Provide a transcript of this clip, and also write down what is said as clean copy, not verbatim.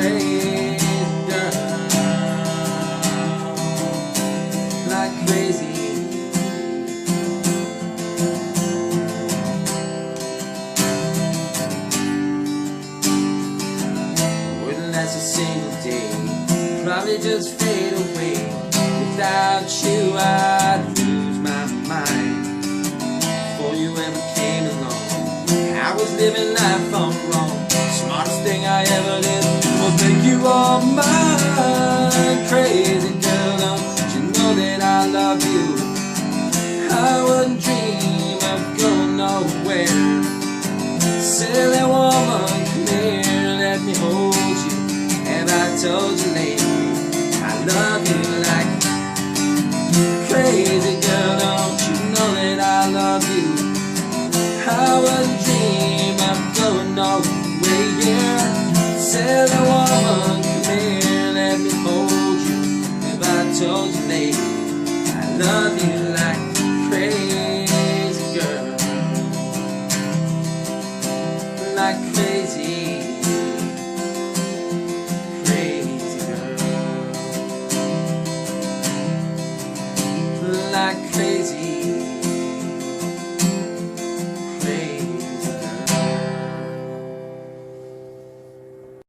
crazy girl, like crazy. Wouldn't last a single day, probably just fade away. Without you I'd lose my mind. Before you ever came along, I was living life on wrong. Smartest thing I ever did was make you all mine. Crazy girl, don't you know that I love you? I wouldn't dream of going nowhere. Silly woman, come here, let me hold you. Have I told you lately I love you like crazy girl, don't you know that I love you? I wouldn't dream of going nowhere. Silly woman, come here, let me hold you. If I told you lately I love you like crazy girl, like crazy, crazy girl, like crazy.